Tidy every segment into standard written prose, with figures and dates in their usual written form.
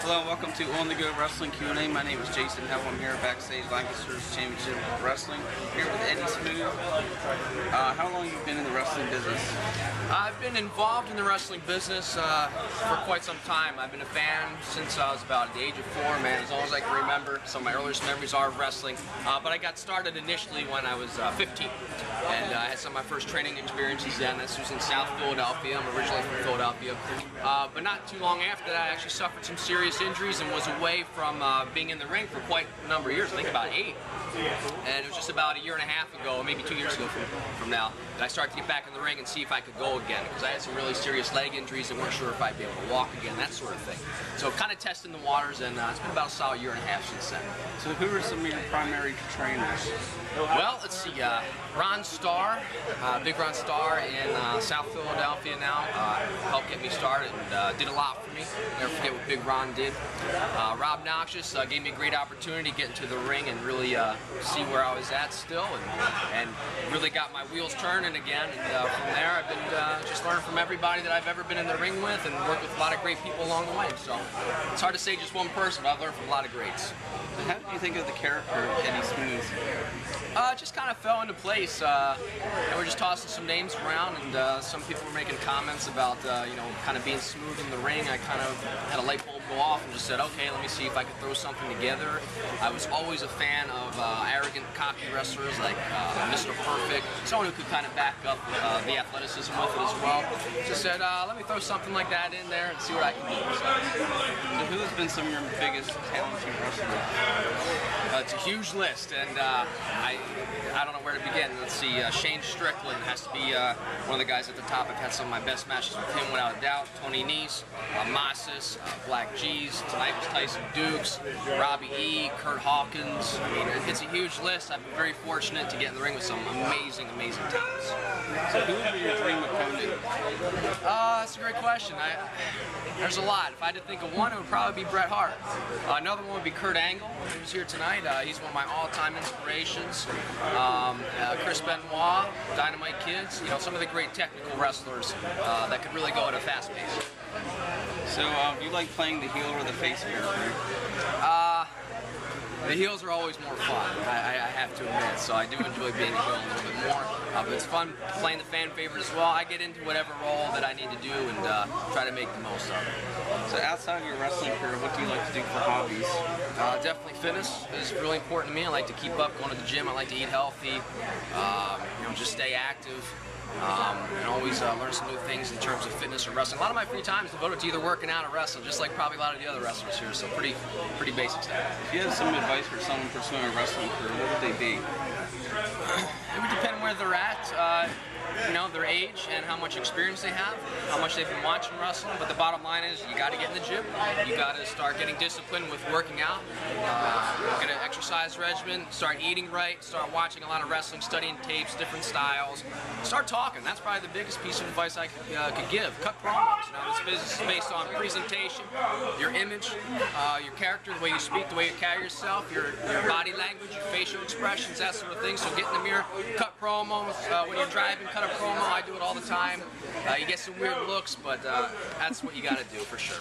Hello and welcome to On The Go Wrestling Q&A. My name is Jason Hell. I'm here backstage Lancaster's Championship Wrestling. Here with Eddie Smooth. How long have you been in the wrestling business? I've been involved in the wrestling business for quite some time. I've been a fan since I was about the age of 4, man, as long as I can remember. Some of my earliest memories are of wrestling. But I got started initially when I was 15. And I had some of my first training experiences then. This was in South Philadelphia. I'm originally from Philadelphia. But not too long after that, I actually suffered some serious injuries and was away from being in the ring for quite a number of years, I think about 8. And it was just about a year and a half ago, maybe 2 years ago from now, that I started to get back in the ring and see if I could go again, because I had some really serious leg injuries and weren't sure if I'd be able to walk again, that sort of thing. So kind of testing the waters, and it's been about a solid year and a half since then. So who are some of your primary trainers? Well, let's see, Ron Starr, Big Ron Starr in South Philadelphia now, helped get me started and did a lot for me. Never forget what Big Ron did. Rob Noxious gave me a great opportunity to get into the ring and really see where I was at still, and really got my wheels turning again. And from there, I've been just learning from everybody that I've ever been in the ring with, and worked with a lot of great people along the way. So it's hard to say just one person, but I've learned from a lot of greats. How did you think of the character of Eddie Smooth? Just kind of fell into place. And we're just tossing some names around, and some people were making comments about, you know, kind of being smooth in the ring. I kind of had a light bulb go off and just said, okay, let me see if I could throw something together. I was always a fan of arrogant, cocky wrestlers like Mr. Perfect, someone who could kind of back up the athleticism with it as well. Just said, let me throw something like that in there and see what I can do. So who has been some of your biggest talents you wrestled with? It's a huge list, and I don't know where to begin. Let's see, Shane Strickland has to be one of the guys at the top. I've had some of my best matches with him without a doubt. Tony Nese, Masis, Black G's, tonight was Tyson Dukes, Robbie E, Kurt Hawkins. I mean, it's a huge list. I've been very fortunate to get in the ring with some amazing, amazing talents. So who would be your dream opponent? That's a great question. There's a lot. If I had to think of one, it would probably be Bret Hart. Another one would be Kurt Angle, who's here tonight. He's one of my all-time inspirations. Chris Benoit, Dynamite Kids, you know, some of the great technical wrestlers that could really go at a fast pace. So you like playing the heel or the face character? The heels are always more fun, I have to admit, so I do enjoy being a heel a little bit more. But it's fun playing the fan favorite as well. I get into whatever role that I need to do and try to make the most of it. So outside of your wrestling career, what do you like to do for hobbies? Definitely fitness is really important to me. I like to keep up, going to the gym. I like to eat healthy, you know, just stay active. And always learn some new things in terms of fitness or wrestling. A lot of my free time is devoted to either working out or wrestling, just like probably a lot of the other wrestlers here, so pretty basic stuff. If you had some advice for someone pursuing a wrestling career, what would they be? It would depend where they're at. You know, their age and how much experience they have, how much they've been watching wrestling, but the bottom line is you got to get in the gym, you got to start getting disciplined with working out, get an exercise regimen, start eating right, start watching a lot of wrestling, studying tapes, different styles, start talking. That's probably the biggest piece of advice I could give. Cut promos. You know, this business is based on presentation, your image, your character, the way you speak, the way you carry yourself, your body language, your facial expressions, that sort of thing. So get in the mirror, cut promos. When you're driving, cut a promo. I do it all the time. You get some weird looks, but that's what you got to do for sure.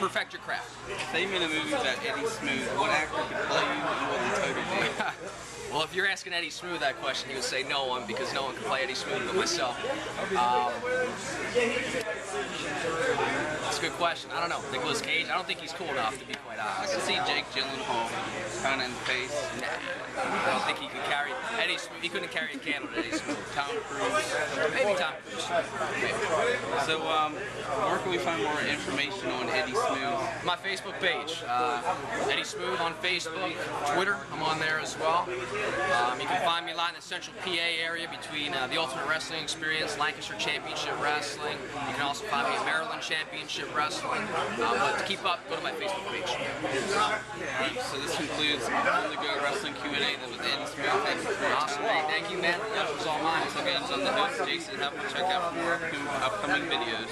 Perfect your craft. If they made a movie about Eddie Smooth, what actor could play you and what would the title be? Well, if you're asking Eddie Smooth that question, he would say no one, because no one can play Eddie Smooth but myself. That's a good question. I don't know. Nicolas Cage? I don't think he's cool enough, to be quite honest. I can see Jake Gyllenhaal kind of in the face. Nah, I don't think he could carry Eddie Smooth. He couldn't carry a can with Eddie Smooth. Tom Cruise. Maybe Tom Cruise. Maybe. So, where can we find more information on Eddie Smooth? My Facebook page, Eddie Smooth on Facebook, Twitter, I'm on there as well. You can find me a lot in the central PA area between the Ultimate Wrestling Experience, Lancaster Championship Wrestling. You can also find me at Maryland Championship Wrestling. But to keep up, go to my Facebook page. Alright, so this concludes On The Go Wrestling Q&A that was Eddie Smooth. Thank you for your Awesome. Hey, thank you, man. That was all mine. So again, on the host, Jason, help check out more upcoming videos.